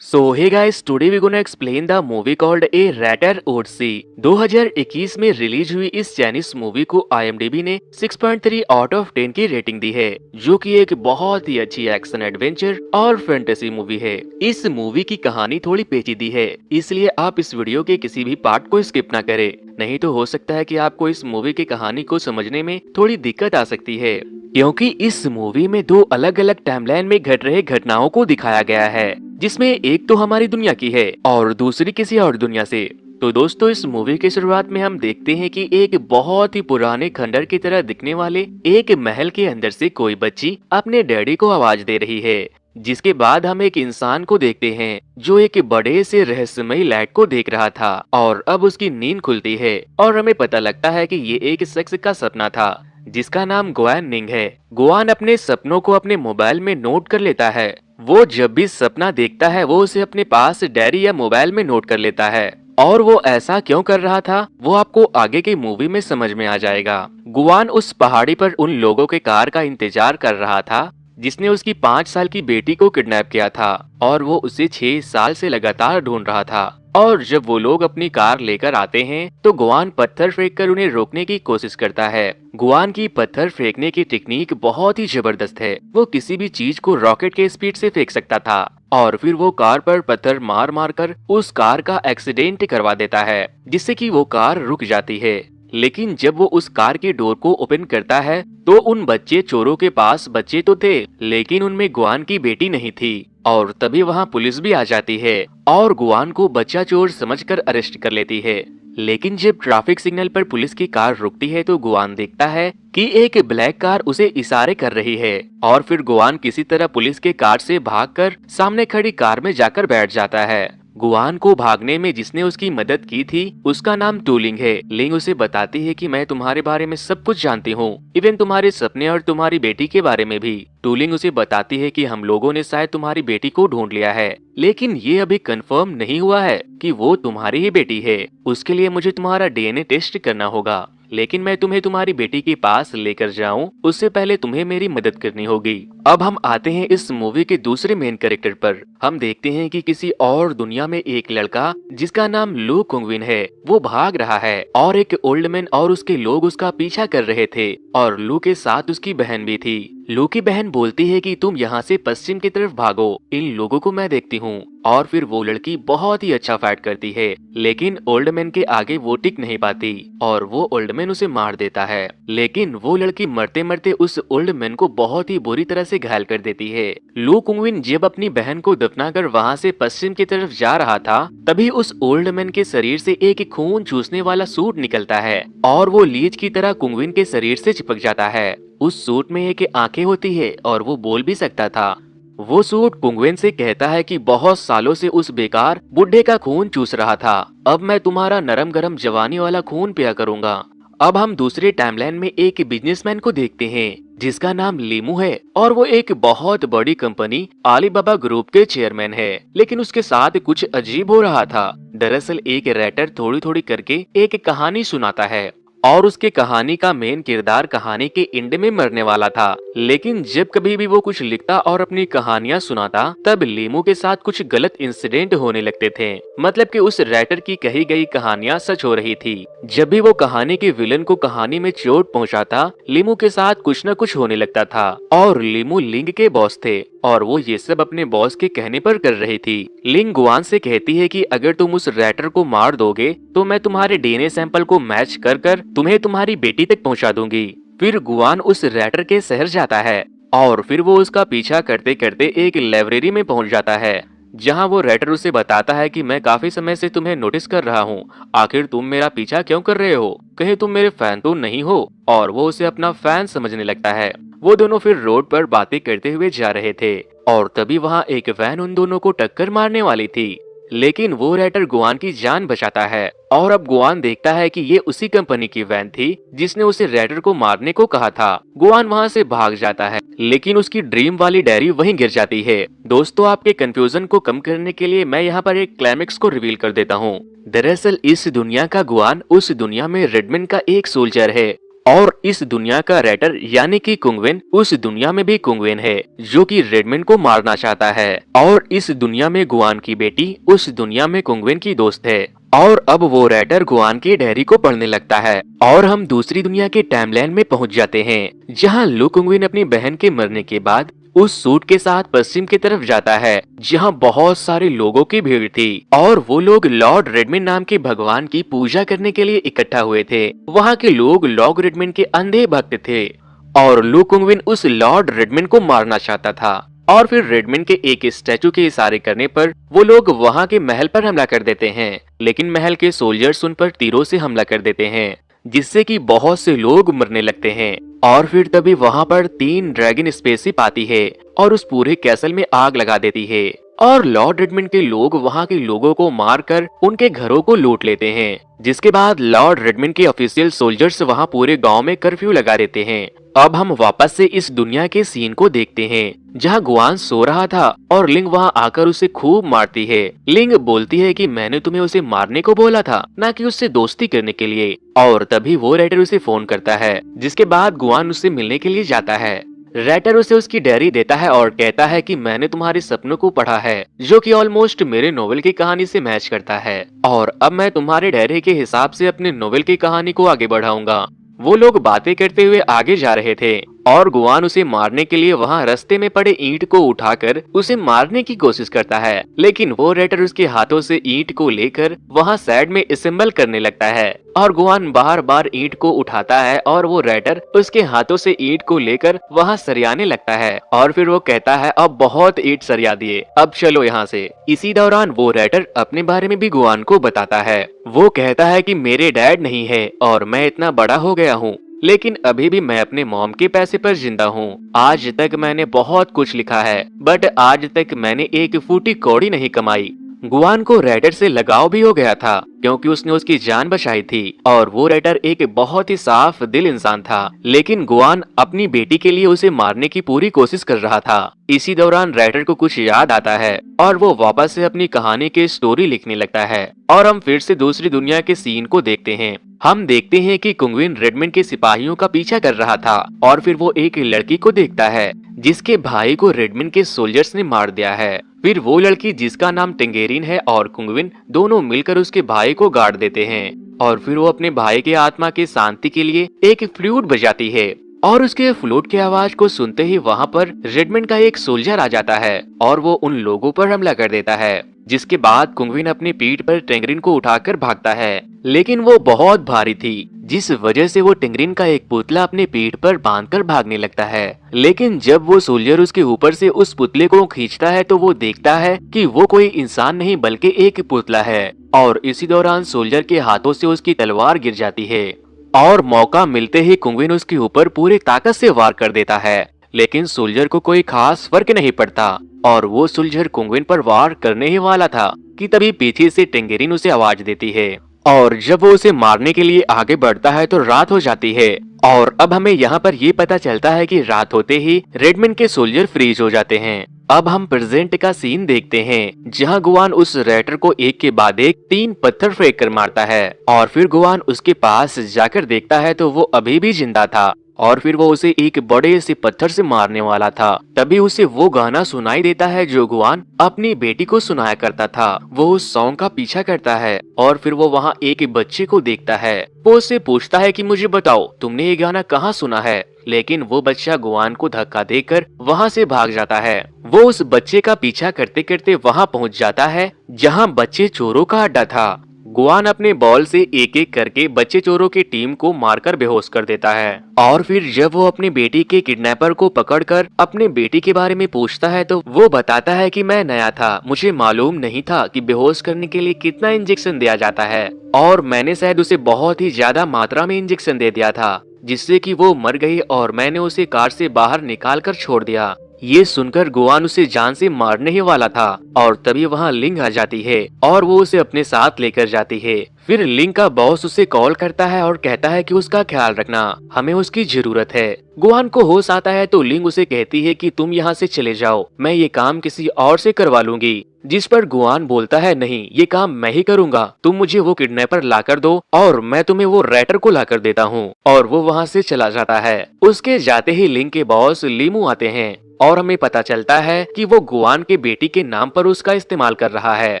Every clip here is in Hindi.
So hey guys, today we're gonna explain the movie called A Ratter Odyssey। 2021 में रिलीज हुई इस चाइनीस मूवी को IMDb ने 6.3 आउट ऑफ 10 की रेटिंग दी है, जो कि एक बहुत ही अच्छी एक्शन एडवेंचर और फैंटेसी मूवी है। इस मूवी की कहानी थोड़ी पेचीदी है, इसलिए आप इस वीडियो के किसी भी पार्ट को स्किप ना करें, नहीं तो हो सकता है कि आपको इस मूवी की कहानी को समझने में थोड़ी दिक्कत आ सकती है, क्योंकि इस मूवी में दो अलग अलग टाइमलाइन में घट रहे घटनाओं को दिखाया गया है, जिसमें एक तो हमारी दुनिया की है और दूसरी किसी और दुनिया से। तो दोस्तों, इस मूवी की शुरुआत में हम देखते हैं कि एक बहुत ही पुराने खंडर की तरह दिखने वाले एक महल के अंदर से कोई बच्ची अपने डैडी को आवाज दे रही है, जिसके बाद हम एक इंसान को देखते हैं जो एक बड़े से रहस्यमयी लाइट को देख रहा था और अब उसकी नींद खुलती है और हमें पता लगता है कि ये एक शख्स का सपना था जिसका नाम गुआन निंग है। गुआन अपने सपनों को अपने मोबाइल में नोट कर लेता है। वो जब भी सपना देखता है वो उसे अपने पास डायरी या मोबाइल में नोट कर लेता है, और वो ऐसा क्यों कर रहा था वो आपको आगे की मूवी में समझ में आ जाएगा। गुआन उस पहाड़ी पर उन लोगों के कार का इंतजार कर रहा था जिसने उसकी 5 साल की बेटी को किडनैप किया था, और वो उसे 6 साल से लगातार ढूंढ रहा था। और जब वो लोग अपनी कार लेकर आते हैं तो गुआन पत्थर फेंककर उन्हें रोकने की कोशिश करता है। गुआन की पत्थर फेंकने की टेक्निक बहुत ही जबरदस्त है। वो किसी भी चीज को रॉकेट के स्पीड से फेंक सकता था और फिर वो कार पर पत्थर मार मार कर उस कार का एक्सीडेंट करवा देता है, जिससे कि वो कार रुक जाती है। लेकिन जब वो उस कार के डोर को ओपन करता है तो उन बच्चे चोरों के पास बच्चे तो थे, लेकिन उनमें गुआन की बेटी नहीं थी। और तभी वहाँ पुलिस भी आ जाती है और गुआन को बच्चा चोर समझकर अरेस्ट कर लेती है। लेकिन जब ट्रैफिक सिग्नल पर पुलिस की कार रुकती है तो गुआन देखता है कि एक ब्लैक कार उसे इशारे कर रही है, और फिर गुआन किसी तरह पुलिस के कार से भागकर सामने खड़ी कार में जाकर बैठ जाता है। गुआन को भागने में जिसने उसकी मदद की थी उसका नाम टू लिंग है। लिंग उसे बताती है कि मैं तुम्हारे बारे में सब कुछ जानती हूँ, इवन तुम्हारे सपने और तुम्हारी बेटी के बारे में भी। टू लिंग उसे बताती है कि हम लोगों ने शायद तुम्हारी बेटी को ढूंढ लिया है, लेकिन ये अभी कंफर्म नहीं हुआ है कि वो तुम्हारी ही बेटी है। उसके लिए मुझे तुम्हारा DNA टेस्ट करना होगा, लेकिन मैं तुम्हें तुम्हारी बेटी के पास लेकर जाऊं उससे पहले तुम्हें मेरी मदद करनी होगी। अब हम आते हैं इस मूवी के दूसरे मेन कैरेक्टर पर। हम देखते हैं कि किसी और दुनिया में एक लड़का जिसका नाम लू कुंगविन है वो भाग रहा है, और एक ओल्ड मैन और उसके लोग उसका पीछा कर रहे थे, और लू के साथ उसकी बहन भी थी। लू की बहन बोलती है कि तुम यहाँ से पश्चिम की तरफ भागो, इन लोगों को मैं देखती हूँ। और फिर वो लड़की बहुत ही अच्छा फाइट करती है, लेकिन ओल्ड मैन के आगे वो टिक नहीं पाती और वो ओल्ड मैन उसे मार देता है। लेकिन वो लड़की मरते मरते उस ओल्ड मैन को बहुत ही बुरी तरह से घायल कर देती है। लू कुंगविन जब अपनी बहन को दफनाकर वहाँ से पश्चिम की तरफ जा रहा था, तभी उस ओल्ड मैन के शरीर से एक खून चूसने वाला सूट निकलता है और वो लीच की तरह कुंगविन के शरीर से चिपक जाता है। उस सूट में एक आंखें होती है और वो बोल भी सकता था। वो सूट कुंगवेन से कहता है कि बहुत सालों से उस बेकार बुढ़े का खून चूस रहा था, अब मैं तुम्हारा नरम गरम जवानी वाला खून पिया करूंगा। अब हम दूसरे टाइमलाइन में एक बिजनेसमैन को देखते हैं जिसका नाम लीमू है, और वो एक बहुत बड़ी कंपनी अलीबाबा ग्रुप के चेयरमैन है। लेकिन उसके साथ कुछ अजीब हो रहा था। दरअसल एक रैटर थोड़ी थोड़ी करके एक कहानी सुनाता है, और उसके कहानी का मेन किरदार कहानी के एंड में मरने वाला था। लेकिन जब कभी भी वो कुछ लिखता और अपनी कहानियां सुनाता तब लीमू के साथ कुछ गलत इंसिडेंट होने लगते थे, मतलब कि उस राइटर की कही गई कहानियां सच हो रही थी। जब भी वो कहानी के विलन को कहानी में चोट पहुंचाता, लीमू के साथ कुछ न कुछ होने लगता था। और लीमू लिंग के बॉस थे और वो ये सब अपने बॉस के कहने पर कर रही थी। लिंग गुआन से कहती है कि अगर तुम उस राइटर को मार दोगे तो मैं तुम्हारे DNA सैंपल को मैच कर कर तुम्हें तुम्हारी बेटी तक पहुंचा दूंगी। फिर गुआन उस राइटर के शहर जाता है और फिर वो उसका पीछा करते करते एक लाइब्रेरी में पहुंच जाता है, जहां वो राइटर उसे बताता है कि मैं काफी समय से तुम्हें नोटिस कर रहा हूँ, आखिर तुम मेरा पीछा क्यों कर रहे हो, कहीं तुम मेरे फैन तो नहीं हो। और वो उसे अपना फैन समझने लगता है। वो दोनों फिर रोड पर बातें करते हुए जा रहे थे, और तभी वहाँ एक वैन उन दोनों को टक्कर मारने वाली थी, लेकिन वो राइटर गुआन की जान बचाता है। और अब गुआन देखता है कि ये उसी कंपनी की वैन थी जिसने उसे राइटर को मारने को कहा था। गुआन वहाँ से भाग जाता है, लेकिन उसकी ड्रीम वाली डायरी वहीं गिर जाती है। दोस्तों, आपके कंफ्यूजन को कम करने के लिए मैं यहाँ पर एक क्लाइमेक्स को रिवील कर देता हूँ। दरअसल इस दुनिया का गुआन उस दुनिया में रेडमैन का एक सोल्जर है, और इस दुनिया का रैटर यानी कि कुंगविन उस दुनिया में भी कुंगविन है जो कि रेडमंड को मारना चाहता है। और इस दुनिया में गुआन की बेटी उस दुनिया में कुंगविन की दोस्त है। और अब वो रैटर गुआन की डायरी को पढ़ने लगता है और हम दूसरी दुनिया के टाइमलाइन में पहुंच जाते हैं जहां लू कुंगविन अपनी बहन के मरने के बाद उस सूट के साथ पश्चिम की तरफ जाता है जहां बहुत सारे लोगों की भीड़ थी और वो लोग लॉर्ड रेडमंड नाम के भगवान की पूजा करने के लिए इकट्ठा हुए थे। वहां के लोग लॉर्ड रेडमंड के अंधे भक्त थे और लू कुंगविन उस लॉर्ड रेडमंड को मारना चाहता था। और फिर रेडमंड के एक स्टैचू के इशारे करने पर वो लोग वहां के महल पर हमला कर देते हैं, लेकिन महल के सोल्जर्स उन पर तीरों से हमला कर देते हैं जिससे कि बहुत से लोग मरने लगते हैं। और फिर तभी वहां पर 3 ड्रैगन स्पेसशिप आती है और उस पूरे कैसल में आग लगा देती है और लॉर्ड रेडमंड के लोग वहां के लोगों को मारकर उनके घरों को लूट लेते हैं। जिसके बाद लॉर्ड रेडमंड के ऑफिशियल सोल्जर्स वहां पूरे गांव में कर्फ्यू लगा देते हैं। अब हम वापस से इस दुनिया के सीन को देखते हैं जहां गुआन सो रहा था और लिंग वहां आकर उसे खूब मारती है। लिंग बोलती है कि मैंने तुम्हें उसे मारने को बोला था, ना कि उससे दोस्ती करने के लिए। और तभी वो रैटर उसे फोन करता है जिसके बाद गुआन उससे मिलने के लिए जाता है। रैटर उसे उसकी डायरी देता है और कहता है कि मैंने तुम्हारे सपनों को पढ़ा है जो कि ऑलमोस्ट मेरे नोवेल की कहानी से मैच करता है और अब मैं तुम्हारे डायरी के हिसाब से अपने नोवेल की कहानी को आगे बढ़ाऊंगा। वो लोग बातें करते हुए आगे जा रहे थे और गुआन उसे मारने के लिए वहां रास्ते में पड़े ईंट को उठाकर उसे मारने की कोशिश करता है, लेकिन वो रैटर उसके हाथों से ईंट को लेकर वहां साइड में असेंबल करने लगता है और गुआन बार बार ईंट को उठाता है और वो रैटर उसके हाथों से ईंट को लेकर वहां सरियाने लगता है और फिर वो कहता है अब बहुत ईंट सरिया दिए, अब चलो यहाँ से। इसी दौरान वो रैटर अपने बारे में भी गुआन को बताता है। वो कहता है कि मेरे डैड नहीं है और मैं इतना बड़ा हो गया हूँ, लेकिन अभी भी मैं अपने मॉम के पैसे पर जिंदा हूँ। आज तक मैंने बहुत कुछ लिखा है बट आज तक मैंने एक फूटी कौड़ी नहीं कमाई। गुआन को रैटर से लगाव भी हो गया था क्योंकि उसने उसकी जान बचाई थी और वो रैटर एक बहुत ही साफ दिल इंसान था, लेकिन गुआन अपनी बेटी के लिए उसे मारने की पूरी कोशिश कर रहा था। इसी दौरान रैटर को कुछ याद आता है और वो वापस से अपनी कहानी की स्टोरी लिखने लगता है और हम फिर से दूसरी दुनिया के सीन को देखते हैं। हम देखते हैं कि कुंगविन रेडमंड के सिपाहियों का पीछा कर रहा था और फिर वो एक लड़की को देखता है जिसके भाई को रेडमंड के सोल्जर्स ने मार दिया है। फिर वो लड़की जिसका नाम टेंगेरिन है और कुंगविन दोनों मिलकर उसके भाई को गाड़ देते हैं और फिर वो अपने भाई के आत्मा के शांति के लिए एक फ्लूट बजाती है और उसके फ्लूट की आवाज को सुनते ही वहां पर रेडमंड का एक सोल्जर आ जाता है और वो उन लोगों पर हमला कर देता है। जिसके बाद कुंगविन अपनी पीठ पर टेंगरिन को उठाकर भागता है, लेकिन वो बहुत भारी थी जिस वजह से वो टेंगरिन का एक पुतला अपने पीठ पर बांधकर भागने लगता है। लेकिन जब वो सोल्जर उसके ऊपर से उस पुतले को खींचता है तो वो देखता है कि वो कोई इंसान नहीं बल्कि एक पुतला है और इसी दौरान सोल्जर के हाथों से उसकी तलवार गिर जाती है और मौका मिलते ही कुंगविन उसके ऊपर पूरी ताकत से वार कर देता है, लेकिन सोल्जर को कोई खास फर्क नहीं पड़ता और वो सोल्जर कुंगविन पर वार करने ही वाला था कि तभी पीछे से टेंगेरिन उसे आवाज देती है और जब वो उसे मारने के लिए आगे बढ़ता है तो रात हो जाती है। और अब हमें यहाँ पर ये पता चलता है कि रात होते ही रेडमंड के सोल्जर फ्रीज हो जाते हैं। अब हम प्रेजेंट का सीन देखते हैं जहाँ गुआन उस रैटर को एक के बाद एक 3 पत्थर फेंक कर मारता है और फिर गुआन उसके पास जाकर देखता है तो वो अभी भी जिंदा था और फिर वो उसे एक बड़े से पत्थर से मारने वाला था। तभी उसे वो गाना सुनाई देता है जो गुआन अपनी बेटी को सुनाया करता था। वो उस सॉन्ग का पीछा करता है और फिर वो वहाँ एक बच्चे को देखता है। वो उससे पूछता है कि मुझे बताओ तुमने ये गाना कहाँ सुना है, लेकिन वो बच्चा गुआन को धक्का देकर वहाँ से भाग जाता है। वो उस बच्चे का पीछा करते करते वहाँ पहुँच जाता है जहाँ बच्चे चोरों का अड्डा था। गुआन अपने बॉल से एक एक करके बच्चे चोरों की टीम को मारकर बेहोश कर देता है और फिर जब वो अपनी बेटी के किडनैपर को पकड़कर अपने बेटी के बारे में पूछता है तो वो बताता है कि मैं नया था, मुझे मालूम नहीं था कि बेहोश करने के लिए कितना इंजेक्शन दिया जाता है और मैंने शायद उसे बहुत ही ज्यादा मात्रा में इंजेक्शन दे दिया था जिससे कि वो मर गई और मैंने उसे कार से बाहर निकाल कर छोड़ दिया। ये सुनकर गुआन उसे जान से मारने ही वाला था और तभी वहाँ लिंग आ जाती है और वो उसे अपने साथ लेकर जाती है। फिर लिंग का बॉस उसे कॉल करता है और कहता है कि उसका ख्याल रखना, हमें उसकी जरूरत है। गुआन को होश आता है तो लिंग उसे कहती है कि तुम यहाँ से चले जाओ, मैं ये काम किसी और से करवा लूंगी। जिस पर गुआन बोलता है नहीं, ये काम मैं ही करूंगा, तुम मुझे वो किडनैपर लाकर दो और मैं तुम्हें वो रैटर को लाकर देता हूँ। और वो वहाँ से चला जाता है। उसके जाते ही लिंग के बॉस लीमू आते हैं और हमें पता चलता है कि वो गुआन के बेटी के नाम पर उसका इस्तेमाल कर रहा है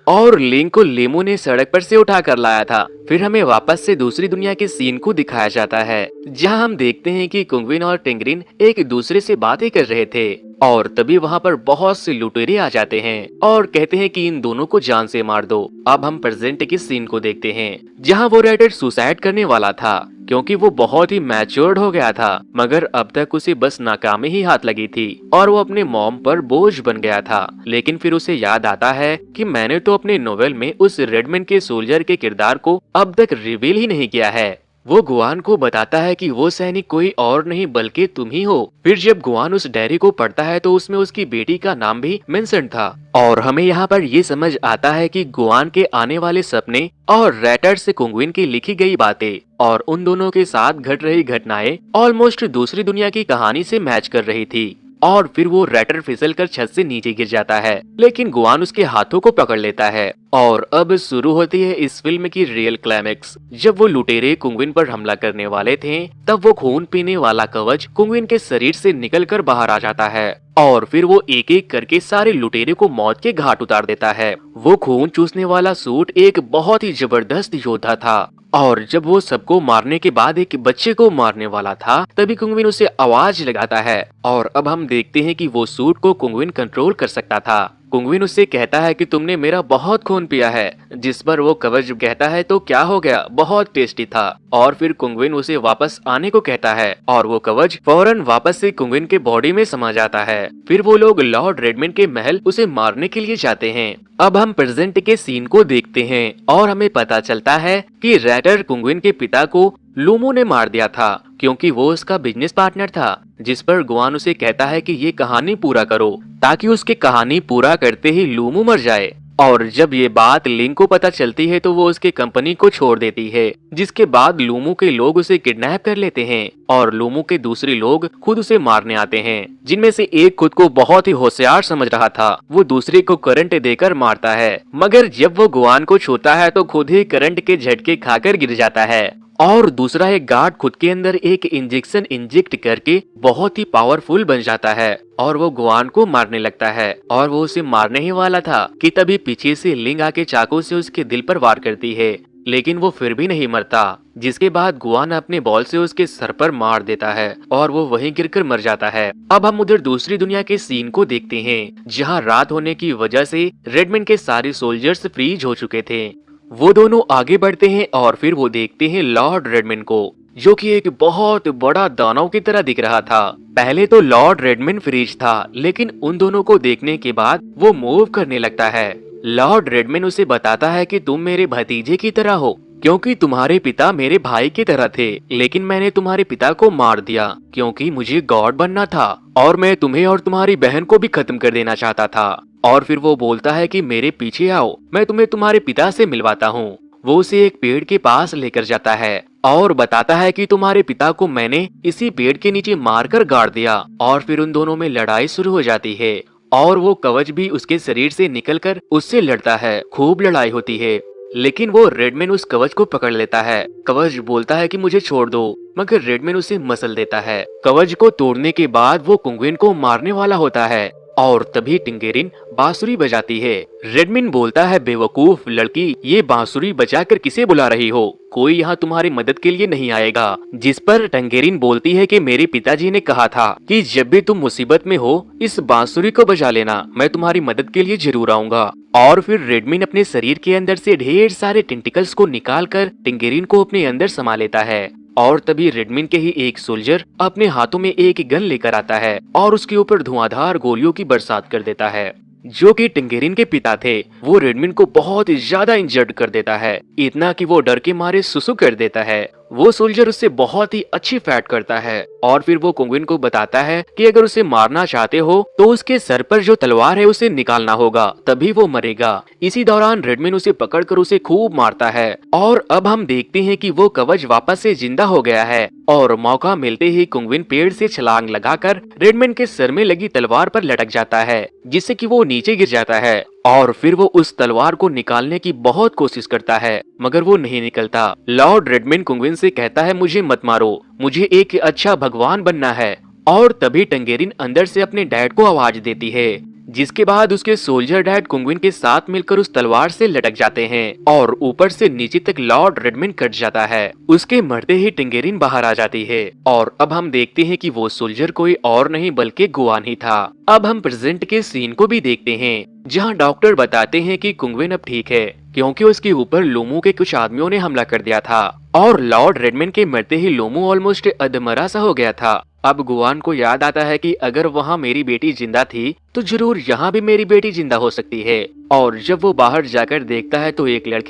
और लिंग को लीमू ने सड़क पर से उठा कर लाया था। फिर हमें वापस से दूसरी दुनिया के सीन को दिखाया जाता है जहां हम देखते हैं कि कुंगविन और टिंगरिन एक दूसरे से बातें कर रहे थे और तभी वहां पर बहुत से लुटेरे आ जाते हैं और कहते हैं कि इन दोनों को जान से मार दो। अब हम प्रेजेंट के सीन को देखते हैं जहां वो राइडर सुसाइड करने वाला था क्योंकि वो बहुत ही मैच्योर्ड हो गया था, मगर अब तक उसे बस नाकामी ही हाथ लगी थी और वो अपने मॉम पर बोझ बन गया था। लेकिन फिर उसे याद आता है कि मैंने तो अपने नोवेल में उस रेडमैन के सोल्जर के किरदार को अब तक रिवील ही नहीं किया है। वो गुआन को बताता है कि वो सैनिक कोई और नहीं बल्कि तुम ही हो। फिर जब गुआन उस डायरी को पढ़ता है तो उसमें उसकी बेटी का नाम भी मेंशन था और हमें यहाँ पर ये समझ आता है कि गुआन के आने वाले सपने और रैटर से कुंगविन की लिखी गई बातें और उन दोनों के साथ घट रही घटनाएं ऑलमोस्ट दूसरी दुनिया की कहानी से मैच कर रही थी। और फिर वो रैटर फिसलकर छत से नीचे गिर जाता है, लेकिन गुआन उसके हाथों को पकड़ लेता है। और अब शुरू होती है इस फिल्म की रियल क्लाइमेक्स। जब वो लुटेरे कुंगविन पर हमला करने वाले थे तब वो खून पीने वाला कवच कुंगविन के शरीर से निकलकर बाहर आ जाता है और फिर वो एक एक करके सारे लुटेरे को मौत के घाट उतार देता है। वो खून चूसने वाला सूट एक बहुत ही जबरदस्त योद्धा था और जब वो सबको मारने के बाद एक बच्चे को मारने वाला था तभी कुंगविन उसे आवाज लगाता है और अब हम देखते हैं कि वो सूट को कुंगविन कंट्रोल कर सकता था। कुंगविन उससे कहता है कि तुमने मेरा बहुत खून पिया है, जिस पर वो कवच कहता है तो क्या हो गया, बहुत टेस्टी था। और फिर कुंगविन उसे वापस आने को कहता है और वो कवच फौरन वापस से कुंगविन के बॉडी में समा जाता है। फिर वो लोग लॉर्ड रेडमैन के महल उसे मारने के लिए जाते हैं। अब हम प्रेजेंट के सीन को देखते हैं और हमें पता चलता है कि रैटर कुंगविन के पिता को लूमू ने मार दिया था क्योंकि वो उसका बिजनेस पार्टनर था। जिस पर गुआन उसे कहता है कि ये कहानी पूरा करो ताकि उसके कहानी पूरा करते ही लूमू मर जाए। और जब ये बात लिंग को पता चलती है तो वो उसके कंपनी को छोड़ देती है, जिसके बाद लूमू के लोग उसे किडनैप कर लेते हैं और लूमू के दूसरे लोग खुद उसे मारने आते हैं, जिनमें से एक खुद को बहुत ही होशियार समझ रहा था। वो दूसरे को करंट देकर मारता है, मगर जब वो गुआन को छूता है तो खुद ही करंट के झटके खाकर गिर जाता है। और दूसरा एक गार्ड खुद के अंदर एक इंजेक्शन इंजेक्ट करके बहुत ही पावरफुल बन जाता है और वो गुआन को मारने लगता है और वो उसे मारने ही वाला था कि तभी पीछे से लिंग आके चाकू से उसके दिल पर वार करती है, लेकिन वो फिर भी नहीं मरता। जिसके बाद गुआन अपने बॉल से उसके सर पर मार देता है और वो वहीं गिरकर मर जाता है। अब हम उधर दूसरी दुनिया के सीन को देखते हैं जहाँ रात होने की वजह से रेडमैन के सारे सोल्जर्स फ्रीज हो चुके थे। वो दोनों आगे बढ़ते हैं और फिर वो देखते हैं लॉर्ड रेडमैन को, जो कि एक बहुत बड़ा दानव की तरह दिख रहा था। पहले तो लॉर्ड रेडमैन फ्रीज था, लेकिन उन दोनों को देखने के बाद वो मूव करने लगता है। लॉर्ड रेडमैन उसे बताता है कि तुम मेरे भतीजे की तरह हो क्योंकि तुम्हारे पिता मेरे भाई की तरह थे, लेकिन मैंने तुम्हारे पिता को मार दिया क्योंकि मुझे गॉड बनना था और मैं तुम्हें और तुम्हारी बहन को भी खत्म कर देना चाहता था। और फिर वो बोलता है कि मेरे पीछे आओ, मैं तुम्हें तुम्हारे पिता से मिलवाता हूँ। वो उसे एक पेड़ के पास लेकर जाता है और बताता है कि तुम्हारे पिता को मैंने इसी पेड़ के नीचे मारकर गाड़ दिया। और फिर उन दोनों में लड़ाई शुरू हो जाती है और वो कवच भी उसके शरीर से निकलकर उससे लड़ता है। खूब लड़ाई होती है, लेकिन वो रेडमैन उस कवच को पकड़ लेता है। कवच बोलता है कि मुझे छोड़ दो, मगर रेडमैन उसे मसल देता है। कवच को तोड़ने के बाद वो कुंगविन को मारने वाला होता है और तभी टिंगेरिन बांसुरी बजाती है। रेडमैन बोलता है, बेवकूफ लड़की, ये बांसुरी बजाकर किसे बुला रही हो? कोई यहाँ तुम्हारी मदद के लिए नहीं आएगा। जिस पर टिंगेरिन बोलती है कि मेरे पिताजी ने कहा था कि जब भी तुम मुसीबत में हो इस बांसुरी को बजा लेना, मैं तुम्हारी मदद के लिए जरूर आऊंगा। और फिर रेडमैन अपने शरीर के अंदर से ढेर सारे टेंटिकल्स को निकालकर टिंगेरिन को अपने अंदर समा लेता है। और तभी रेडमैन के ही एक सोल्जर अपने हाथों में एक गन लेकर आता है और उसके ऊपर धुआंधार गोलियों की बरसात कर देता है। जो कि टिंगेरिन के पिता थे, वो रेडमिन को बहुत ही ज्यादा इंजर्ड कर देता है, इतना कि वो डर के मारे सुसु कर देता है। वो सोल्जर उससे बहुत ही अच्छी फाइट करता है और फिर वो कुंगविन को बताता है कि अगर उसे मारना चाहते हो तो उसके सर पर जो तलवार है उसे निकालना होगा, तभी वो मरेगा। इसी दौरान रेडमिन उसे पकड़कर उसे खूब मारता है और अब हम देखते हैं कि वो कवच वापस से जिंदा हो गया है और मौका मिलते ही कुंगविन पेड़ से छलांग लगाकर रेडमिन के सर में लगी तलवार पर लटक जाता है, जिससे कि वो नीचे गिर जाता है और फिर वो उस तलवार को निकालने की बहुत कोशिश करता है, मगर वो नहीं निकलता। लॉर्ड रेडमिन कुंगविन से कहता है, मुझे मत मारो, मुझे एक अच्छा भगवान बनना है। और तभी टंगेरिन अंदर से अपने डैड को आवाज देती है, जिसके बाद उसके सोल्जर डैड कुंगविन के साथ मिलकर उस तलवार से लटक जाते हैं और ऊपर से नीचे तक लॉर्ड रेडमिन कट जाता है। उसके मरते ही टिंगेरिन बाहर आ जाती है और अब हम देखते हैं कि वो सोल्जर कोई और नहीं बल्कि गुआन ही था। अब हम प्रेजेंट के सीन को भी देखते हैं, जहां डॉक्टर बताते हैं कि कुंगविन अब ठीक है, क्योंकि उसके ऊपर लोमू के कुछ आदमियों ने हमला कर दिया था और लॉर्ड रेडमिन के मरते ही लोमू ऑलमोस्ट अधमरा सा हो गया था। अब गुआन को याद आता है कि अगर वहाँ मेरी बेटी जिंदा थी तो जरूर यहाँ भी मेरी बेटी जिंदा हो सकती है। और जब वो बाहर जाकर देखता है तो एक लड़की